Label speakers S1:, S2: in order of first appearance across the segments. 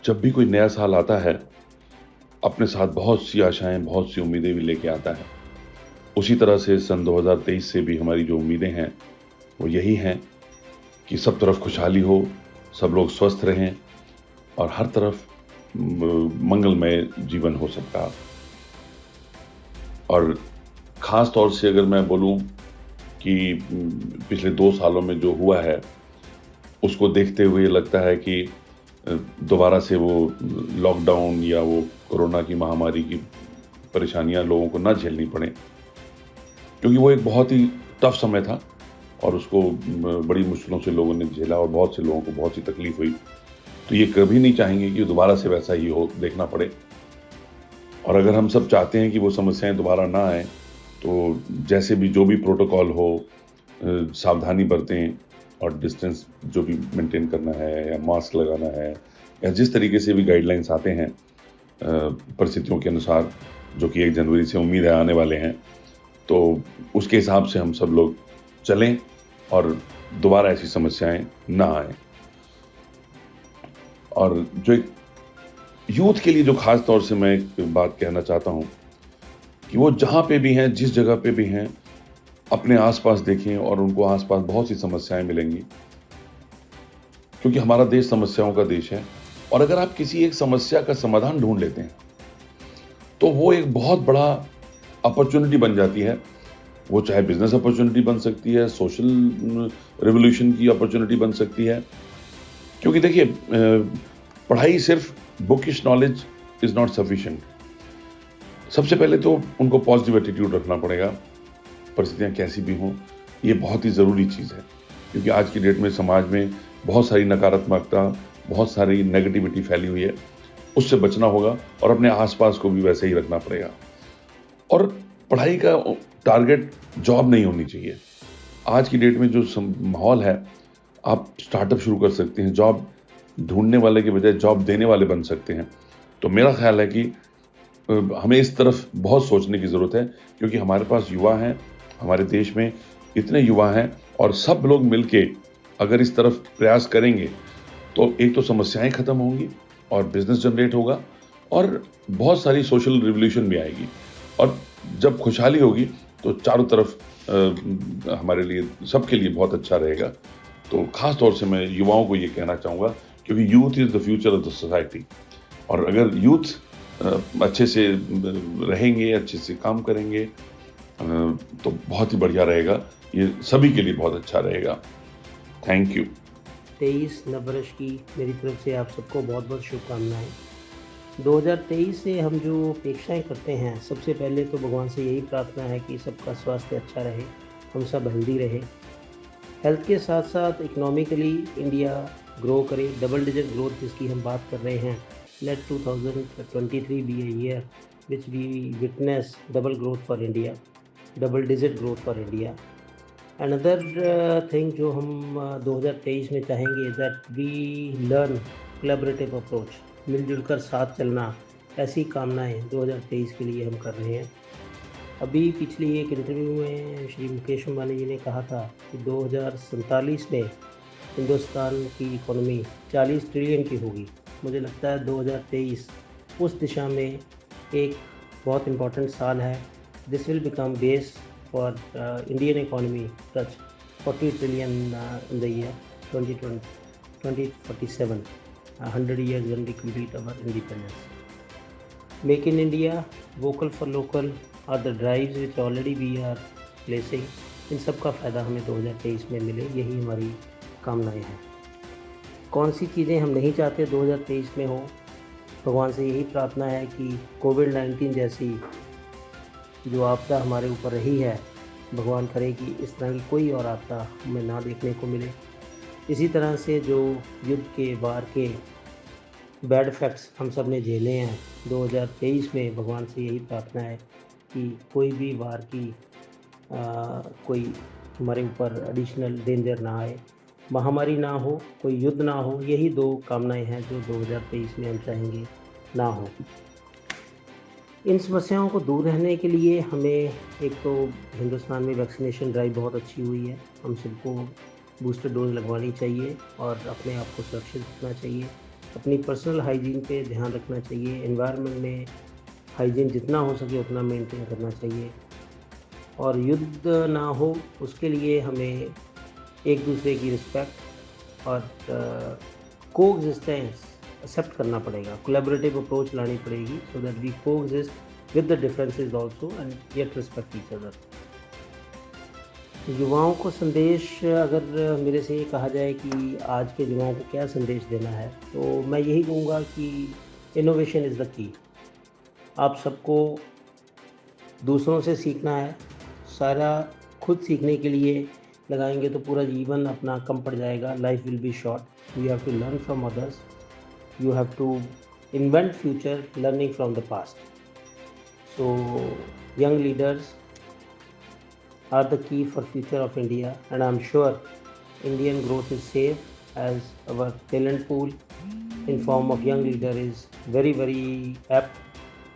S1: जब भी कोई नया साल आता है, अपने साथ बहुत सी आशाएँ, बहुत सी उम्मीदें भी लेके आता है। उसी तरह से सन 2023 से भी हमारी जो उम्मीदें हैं, वो यही हैं कि सब तरफ खुशहाली हो, सब लोग स्वस्थ रहें और हर तरफ मंगलमय जीवन हो सबका। और ख़ास तौर से अगर मैं बोलूँ कि पिछले 2 सालों में जो हुआ है, उसको देखते हुए लगता है कि दोबारा से वो लॉकडाउन या वो कोरोना की महामारी की परेशानियाँ लोगों को ना झेलनी पड़ें। क्योंकि वो एक बहुत ही टफ समय था और उसको बड़ी मुश्किलों से लोगों ने झेला और बहुत से लोगों को बहुत सी तकलीफ हुई। तो ये कभी नहीं चाहेंगे कि दोबारा से वैसा ही हो देखना पड़े। और अगर हम सब चाहते हैं कि वो समस्याएँ दोबारा ना आएँ, तो जैसे भी जो भी प्रोटोकॉल हो सावधानी बरतें और डिस्टेंस जो भी मेंटेन करना है या मास्क लगाना है या जिस तरीके से भी गाइडलाइंस आते हैं परिस्थितियों के अनुसार, जो कि 1 जनवरी से उम्मीद है आने वाले हैं, तो उसके हिसाब से हम सब लोग चलें और दोबारा ऐसी समस्याएँ ना आएँ। और जो एक यूथ के लिए जो ख़ास तौर से मैं एक बात कहना चाहता हूँ कि वो जहाँ पे भी हैं, जिस जगह पे भी हैं, अपने आस-पास देखें और उनको आस-पास बहुत सी समस्याएँ मिलेंगी। क्योंकि हमारा देश समस्याओं का देश है और अगर आप किसी एक समस्या का समाधान ढूँढ लेते हैं, तो वो एक बहुत बड़ा अपॉर्च्युनिटी बन जाती है। वो चाहे बिज़नेस अपॉर्च्युनिटी बन सकती है, सोशल रिवॉल्यूशन की अपॉर्च्युनिटी बन सकती है। क्योंकि देखिए पढ़ाई सिर्फ bookish knowledge is not sufficient. सबसे पहले तो उनको पॉजिटिव एटीट्यूड रखना पड़ेगा, परिस्थितियाँ कैसी भी हों, ये बहुत ही ज़रूरी चीज़ है। क्योंकि आज की डेट में समाज में बहुत सारी नकारात्मकता, बहुत सारी नेगेटिविटी फैली हुई है, उससे बचना होगा और अपने आस-पास को भी वैसे ही रखना पड़ेगा। और पढ़ाई का टारगेट जॉब नहीं होनी चाहिए। आज की डेट में जो माहौल है, आप स्टार्टअप शुरू कर सकते हैं, जॉब ढूँढने वाले के बजाय जॉब देने वाले बन सकते हैं। तो मेरा ख़्याल है कि हमें इस तरफ बहुत सोचने की ज़रूरत है क्योंकि हमारे पास युवा हैं, हमारे देश में इतने युवा हैं और सब लोग मिलके अगर इस तरफ प्रयास करेंगे, तो एक तो समस्याएँ खत्म होंगी और बिज़नेस जनरेट होगा और बहुत सारी सोशल रिवॉल्यूशन भी आएगी। और जब खुशहाली होगी, तो चारों तरफ हमारे लिए सबके लिए बहुत अच्छा रहेगा। तो ख़ास तौर से मैं युवाओं को ये कहना चाहूँगा क्योंकि youth is the future of the society और अगर यूथ अच्छे से रहेंगे, अच्छे से काम करेंगे तो बहुत ही बढ़िया रहेगा। ये सभी के लिए बहुत अच्छा रहेगा। Thank you.
S2: 23 नववर्ष की मेरी तरफ से आप सबको बहुत-बहुत शुभकामनाएँ। 2023 से हम जो अपेक्षाएँ करते हैं, सबसे पहले तो भगवान से यही प्रार्थना है कि सबका स्वास्थ्य अच्छा रहे, हम सब हेल्दी रहें। हेल्थ के साथ-साथ इकोनॉमिकली इंडिया ग्रो करे, डबल डिजिट ग्रोथ जिसकी हम बात कर रहे हैं। Let 2023 be a year which we witness double growth for India, double digit growth for India. Another thing जो हम 2023 में चाहेंगे that we learn collaborative approach, मिलजुल कर साथ चलना, ऐसी कामनाएँ 2023 के लिए हम कर रहे हैं। अभी पिछली एक इंटरव्यू में श्री मुकेश अंबानी जी ने कहा था कि 2047 में हिंदुस्तान की इकोनॉमी 40 ट्रिलियन की होगी। मुझे लगता है 2023 उस दिशा में एक बहुत इम्पॉर्टेंट साल है। This will become base for Indian economy touch 40 trillion in the year 2047, 100 years when we complete our independence. Make in India, vocal for local are the drives which already we are placing. इन सब का फ़ायदा हमें 2023 में मिले, यही हमारी कामनाएं हैं। कौन सी चीज़ें हम नहीं चाहते 2023 में हो, भगवान से यही प्रार्थना है कि कोविड-19 जैसी जो आपदा हमारे ऊपर रही है, भगवान करे कि इस तरह की कोई और आपदा हमें ना देखने को मिले। इसी तरह से जो युद्ध के वार के बैड इफ़ेक्ट्स हम सब ने झेले हैं, 2023 में भगवान से यही प्रार्थना है कि कोई भी वार की कोई हमारे ऊपर एडिशनल डेंजर ना आए, महामारी ना हो, कोई युद्ध ना हो। यही 2 कामनाएं हैं जो 2023 में हम चाहेंगे ना हो। इन समस्याओं को दूर रहने के लिए हमें एक तो हिंदुस्तान में वैक्सीनेशन ड्राइव बहुत अच्छी हुई है, हम सबको बूस्टर डोज लगवानी चाहिए और अपने आप को सुरक्षित रखना चाहिए। अपनी पर्सनल हाइजीन पे ध्यान रखना चाहिए, एनवायरनमेंट में हाइजीन जितना हो सके उतना मेंटेन करना चाहिए और युद्ध ना हो उसके लिए हमें एक दूसरे की रिस्पेक्ट और कोएग्जिस्टेंस एक्सेप्ट करना पड़ेगा, कोलैबोरेटिव अप्रोच लानी पड़ेगी so that we coexist with the differences also and yet respect each other. युवाओं को संदेश अगर मेरे से ये कहा जाए कि आज के युवाओं को क्या संदेश देना है तो मैं यही कहूँगा कि इनोवेशन इज़ द की। आप सबको दूसरों से सीखना है, सारा खुद सीखने के लिए लगाएंगे तो पूरा जीवन अपना कम पड़ जाएगा। Life will be short, you have to learn from others, you have to invent future learning from the past. So young leaders are the key for future of India, and I'm sure Indian growth is safe as our talent pool in form of young leader is very apt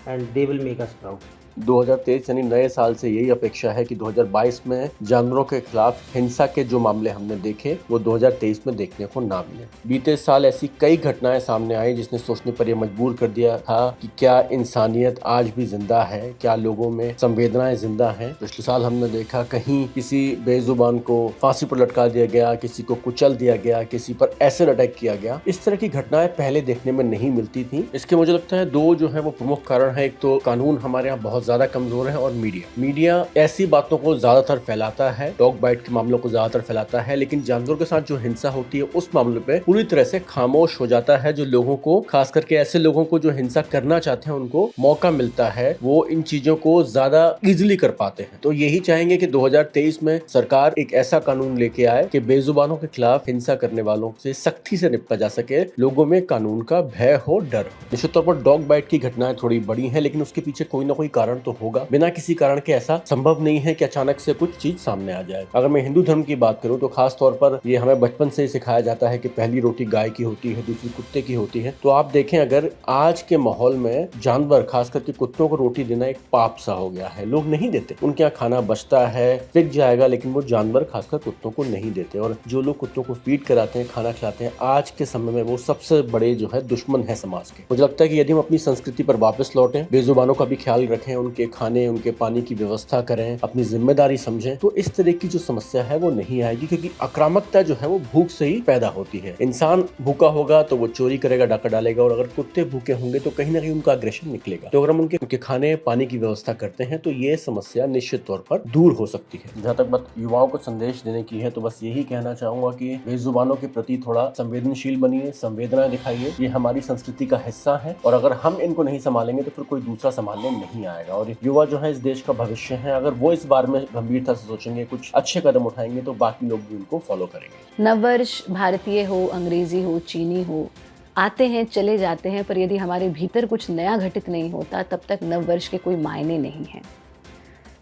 S2: and they will make us proud.
S3: 2023 यानी नए साल से यही अपेक्षा है कि 2022 में जानवरों के खिलाफ हिंसा के जो मामले हमने देखे वो 2023 में देखने को ना मिले। बीते साल ऐसी कई घटनाएं सामने आई जिसने सोचने पर यह मजबूर कर दिया था कि क्या इंसानियत आज भी जिंदा है, क्या लोगों में संवेदनाएं जिंदा हैं। पिछले साल हमने देखा कहीं किसी बेजुबान को फांसी पर लटका दिया गया, किसी को कुचल दिया गया, किसी पर एसिड अटैक किया गया। इस तरह की घटनाएं पहले देखने में नहीं मिलती थी। इसके मुझे लगता है दो जो है वो प्रमुख कारण है। एक तो कानून हमारे यहाँ बहुत ज्यादा कमजोर है और मीडिया ऐसी बातों को ज्यादातर फैलाता है, डॉग बाइट के मामलों को ज्यादातर फैलाता है, लेकिन जानवरों के साथ जो हिंसा होती है उस मामले पे पूरी तरह से खामोश हो जाता है। जो लोगों को, खास करके ऐसे लोगों को जो हिंसा करना चाहते हैं, उनको मौका मिलता है, वो इन चीजों को ज्यादा इजिली कर पाते हैं। तो यही चाहेंगे कि 2023 में सरकार एक ऐसा कानून लेके आए कि बेजुबानों के खिलाफ हिंसा करने वालों से सख्ती से निपटा जा सके, लोगों में कानून का भय हो, डर हो। निश्चित तौर पर डॉग बाइट की घटनाएं थोड़ी बड़ी हैं, लेकिन उसके पीछे कोई ना कोई कारण तो होगा। बिना किसी कारण के ऐसा संभव नहीं है कि अचानक से कुछ चीज सामने आ जाए। अगर मैं हिंदू धर्म की बात करूं तो खास तौर पर ये हमें बचपन से ही सिखाया जाता है कि पहली रोटी गाय की होती है, दूसरी कुत्ते की होती है। तो आप देखें, अगर आज के माहौल में जानवर, खास करके कुत्तों को रोटी देना एक पाप सा हो गया है। लोग नहीं देते, उनके यहाँ खाना बचता है, बिक जाएगा, लेकिन वो जानवर खासकर कुत्तों को नहीं देते। और जो लोग कुत्तों को फीड कराते हैं, खाना खिलाते हैं, आज के समय में वो सबसे बड़े जो है दुश्मन है समाज के। मुझे लगता है कि यदि हम अपनी संस्कृति पर वापस लौटें, बेजुबानों का भी ख्याल रखें, उनके खाने, उनके पानी की व्यवस्था करें, अपनी जिम्मेदारी समझें, तो इस तरह की जो समस्या है वो नहीं आएगी। क्योंकि आक्रामकता जो है वो भूख से ही पैदा होती है। इंसान भूखा होगा तो वो चोरी करेगा, डाका डालेगा, और अगर कुत्ते भूखे होंगे तो कहीं ना कहीं उनका अग्रेशन निकलेगा। तो अगर हम उनके खाने पानी की व्यवस्था करते हैं तो ये समस्या निश्चित तौर पर दूर हो सकती है। जहाँ तक बात युवाओं को संदेश देने की है तो बस यही कहना चाहूंगा कि बेजुबानों के प्रति थोड़ा संवेदनशील बनिए, संवेदना दिखाइए। ये हमारी संस्कृति का हिस्सा है और अगर हम इनको नहीं संभालेंगे तो फिर कोई दूसरा संभालने नहीं आएगा। और युवा जो है इस देश का भविष्य है। अगर वो इस बारे में गंभीरता से सोचेंगे, कुछ अच्छे कदम उठाएंगे तो बाकी लोग भी उनको फॉलो करेंगे।
S4: नववर्ष भारतीय हो, अंग्रेजी हो, चीनी हो, आते हैं चले जाते हैं, पर यदि हमारे भीतर कुछ नया घटित नहीं होता तब तक नववर्ष के कोई मायने नहीं हैं।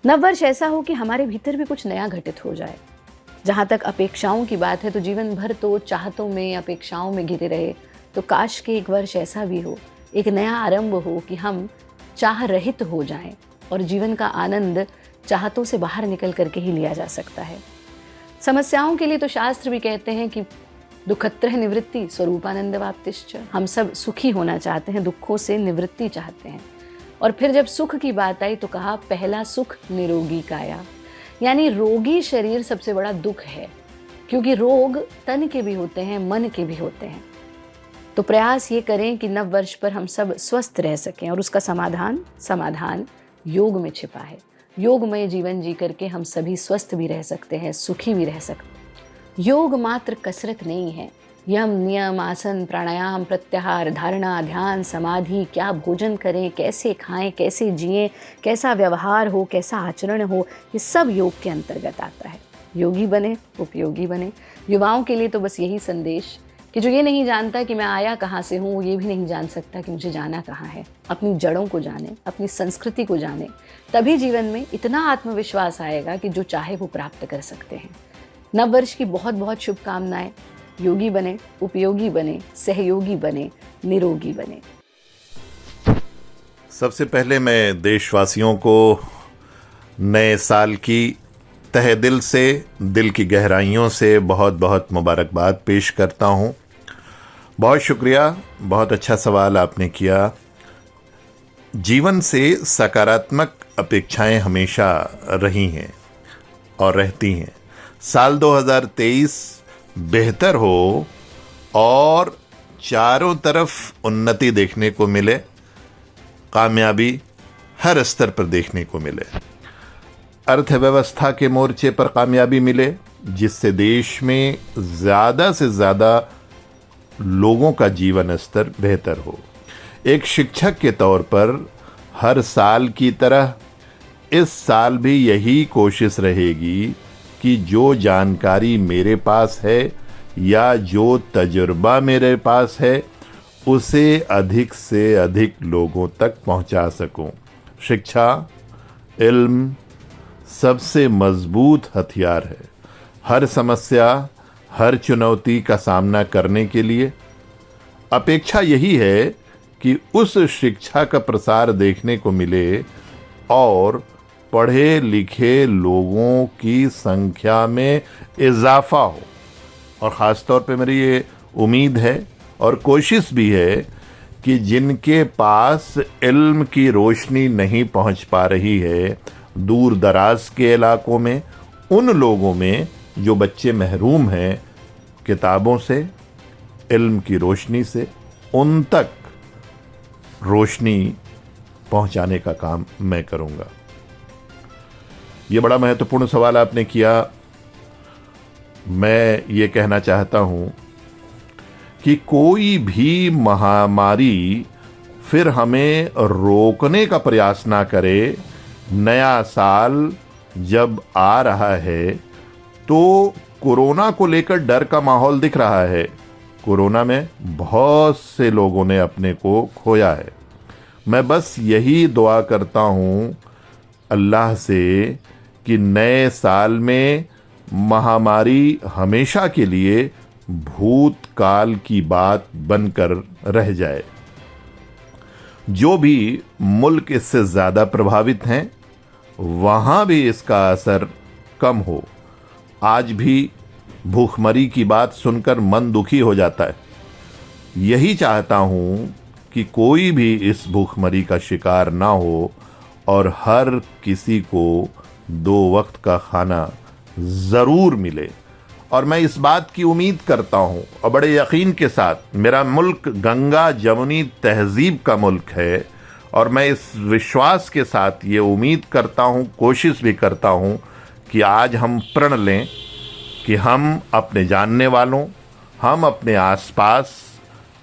S4: नववर्ष ऐसा हो कि हमारे भीतर भी कुछ नया घटित हो जाए। जहाँ तक अपेक्षाओं की बात है तो जीवन भर तो चाहतों में, अपेक्षाओं में घिरे रहे, तो काश के एक वर्ष ऐसा भी हो, एक नया आरंभ हो कि हम चाह रहित हो जाएं और जीवन का आनंद चाहतों से बाहर निकल करके ही लिया जा सकता है। समस्याओं के लिए तो शास्त्र भी कहते हैं कि दुखत्रह निवृत्ति स्वरूपानंद वाप्तिश्च। हम सब सुखी होना चाहते हैं, दुखों से निवृत्ति चाहते हैं। और फिर जब सुख की बात आई तो कहा पहला सुख निरोगी काया, यानी रोगी शरीर सबसे बड़ा दुख है, क्योंकि रोग तन के भी होते हैं, मन के भी होते हैं। तो प्रयास ये करें कि नव वर्ष पर हम सब स्वस्थ रह सकें और उसका समाधान योग में छिपा है। योगमय जीवन जी करके हम सभी स्वस्थ भी रह सकते हैं, सुखी भी रह सकते हैं। योग मात्र कसरत नहीं है। यम, नियम, आसन, प्राणायाम, प्रत्याहार, धारणा, ध्यान, समाधि, क्या भोजन करें, कैसे खाएं, कैसे जिएं, कैसा व्यवहार हो, कैसा आचरण हो, ये सब योग के अंतर्गत आता है। योगी बने, उपयोगी बने। युवाओं के लिए तो बस यही संदेश कि जो ये नहीं जानता कि मैं आया कहाँ से हूँ, वो ये भी नहीं जान सकता कि मुझे जाना कहाँ है। अपनी जड़ों को जाने, अपनी संस्कृति को जाने, तभी जीवन में इतना आत्मविश्वास आएगा कि जो चाहे वो प्राप्त कर सकते हैं। नव वर्ष की बहुत बहुत शुभकामनाएं। योगी बने, उपयोगी बने, सहयोगी बने, निरोगी बने।
S5: सबसे पहले मैं देशवासियों को नए साल की तहे दिल से, दिल की गहराइयों से बहुत बहुत मुबारकबाद पेश करता हूँ। बहुत शुक्रिया, बहुत अच्छा सवाल आपने किया। जीवन से सकारात्मक अपेक्षाएं हमेशा रही हैं और रहती हैं। साल 2023 बेहतर हो और चारों तरफ उन्नति देखने को मिले, कामयाबी हर स्तर पर देखने को मिले, अर्थव्यवस्था के मोर्चे पर कामयाबी मिले, जिससे देश में ज़्यादा से ज़्यादा लोगों का जीवन स्तर बेहतर हो। एक शिक्षक के तौर पर हर साल की तरह इस साल भी यही कोशिश रहेगी कि जो जानकारी मेरे पास है या जो तजुर्बा मेरे पास है उसे अधिक से अधिक लोगों तक पहुंचा सकूं। शिक्षा, इल्म सबसे मजबूत हथियार है। हर समस्या, हर चुनौती का सामना करने के लिए अपेक्षा यही है कि उस शिक्षा का प्रसार देखने को मिले और पढ़े लिखे लोगों की संख्या में इजाफा हो। और ख़ास तौर पे मेरी ये उम्मीद है और कोशिश भी है कि जिनके पास इल्म की रोशनी नहीं पहुंच पा रही है दूर दराज के इलाकों में, उन लोगों में जो बच्चे महरूम हैं किताबों से, इल्म की रोशनी से, उन तक रोशनी पहुंचाने का काम मैं करूंगा। ये बड़ा महत्वपूर्ण सवाल आपने किया। मैं ये कहना चाहता हूं कि कोई भी महामारी फिर हमें रोकने का प्रयास ना करे। नया साल जब आ रहा है तो कोरोना को लेकर डर का माहौल दिख रहा है। कोरोना में बहुत से लोगों ने अपने को खोया है। मैं बस यही दुआ करता हूं अल्लाह से कि नए साल में महामारी हमेशा के लिए भूतकाल की बात बनकर रह जाए। जो भी मुल्क इससे ज़्यादा प्रभावित हैं वहाँ भी इसका असर कम हो। आज भी भूखमरी की बात सुनकर मन दुखी हो जाता है। यही चाहता हूँ कि कोई भी इस भूखमरी का शिकार ना हो और हर किसी को 2 वक्त का खाना ज़रूर मिले। और मैं इस बात की उम्मीद करता हूँ और बड़े यकीन के साथ, मेरा मुल्क गंगा जमुनी तहजीब का मुल्क है और मैं इस विश्वास के साथ ये उम्मीद करता हूँ, कोशिश भी करता हूँ कि आज हम प्रण लें कि हम अपने जानने वालों, हम अपने आसपास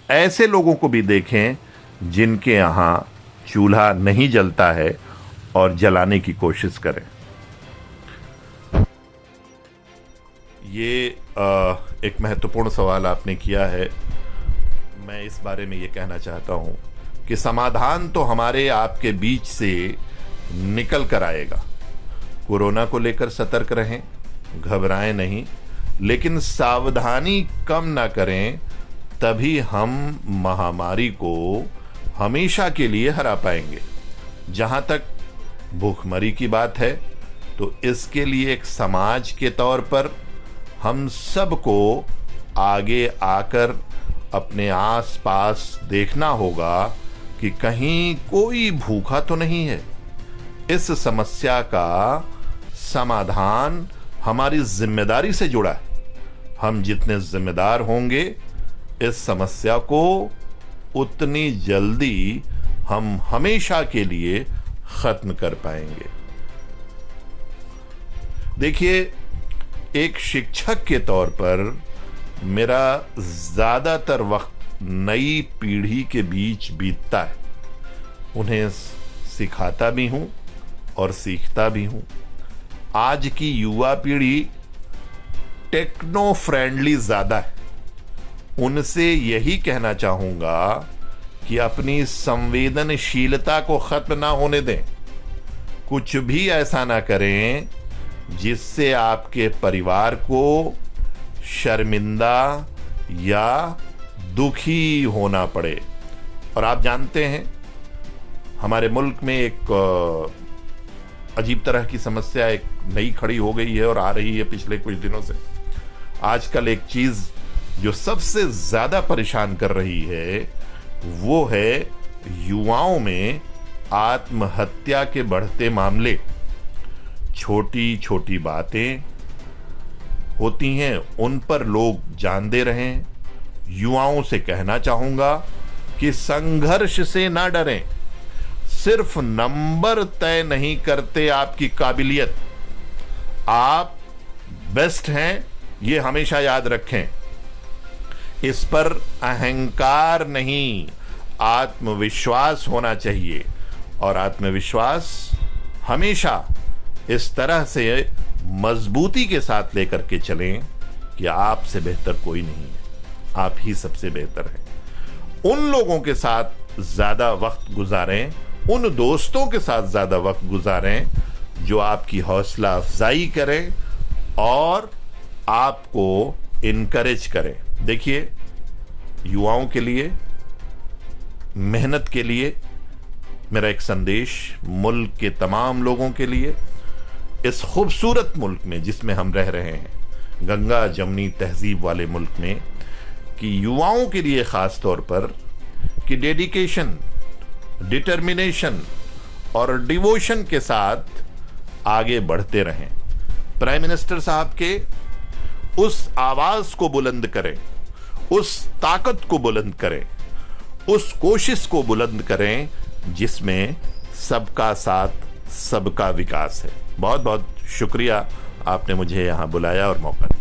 S5: ऐसे लोगों को भी देखें जिनके यहाँ चूल्हा नहीं जलता है और जलाने की कोशिश करें। ये एक महत्वपूर्ण सवाल आपने किया है। मैं इस बारे में ये कहना चाहता हूँ कि समाधान तो हमारे आपके बीच से निकल कर आएगा। कोरोना को लेकर सतर्क रहें, घबराएं नहीं, लेकिन सावधानी कम ना करें, तभी हम महामारी को हमेशा के लिए हरा पाएंगे। जहाँ तक भूखमरी की बात है तो इसके लिए एक समाज के तौर पर हम सबको आगे आकर अपने आसपास देखना होगा कि कहीं कोई भूखा तो नहीं है। इस समस्या का समाधान हमारी जिम्मेदारी से जुड़ा है। हम जितने जिम्मेदार होंगे इस समस्या को उतनी जल्दी हम हमेशा के लिए खत्म कर पाएंगे। देखिए, एक शिक्षक के तौर पर मेरा ज़्यादातर वक्त नई पीढ़ी के बीच बीतता है। उन्हें सिखाता भी हूँ और सीखता भी हूँ। आज की युवा पीढ़ी टेक्नो फ्रेंडली ज़्यादा है। उनसे यही कहना चाहूँगा कि अपनी संवेदनशीलता को ख़त्म ना होने दें। कुछ भी ऐसा ना करें जिससे आपके परिवार को शर्मिंदा या दुखी होना पड़े। और आप जानते हैं हमारे मुल्क में एक अजीब तरह की समस्या एक नई खड़ी हो गई है और आ रही है पिछले कुछ दिनों से। आजकल एक चीज़ जो सबसे ज्यादा परेशान कर रही है वो है युवाओं में आत्महत्या के बढ़ते मामले। छोटी छोटी बातें होती हैं, उन पर लोग जान दे रहे हैं। युवाओं से कहना चाहूंगा कि संघर्ष से ना डरें। सिर्फ नंबर तय नहीं करते आपकी काबिलियत, आप बेस्ट हैं ये हमेशा याद रखें। इस पर अहंकार नहीं, आत्मविश्वास होना चाहिए। और आत्मविश्वास हमेशा इस तरह से मजबूती के साथ लेकर के चलें कि आपसे बेहतर कोई नहीं है, आप ही सबसे बेहतर हैं। उन लोगों के साथ ज्यादा वक्त गुजारें, उन दोस्तों के साथ ज्यादा वक्त गुजारें जो आपकी हौसला अफजाई करें और आपको इनकरेज करें। देखिए, युवाओं के लिए, मेहनत के लिए मेरा एक संदेश मुल्क के तमाम लोगों के लिए, इस खूबसूरत मुल्क में जिसमें हम रह रहे हैं, गंगा जमनी तहजीब वाले मुल्क में, कि युवाओं के लिए खास तौर पर कि डेडिकेशन, डिटर्मिनेशन और डिवोशन के साथ आगे बढ़ते रहें। प्राइम मिनिस्टर साहब के उस आवाज को बुलंद करें, उस ताकत को बुलंद करें, उस कोशिश को बुलंद करें जिसमें सबका साथ, सबका विकास है। बहुत बहुत शुक्रिया, आपने मुझे यहां बुलाया और मौका दिया।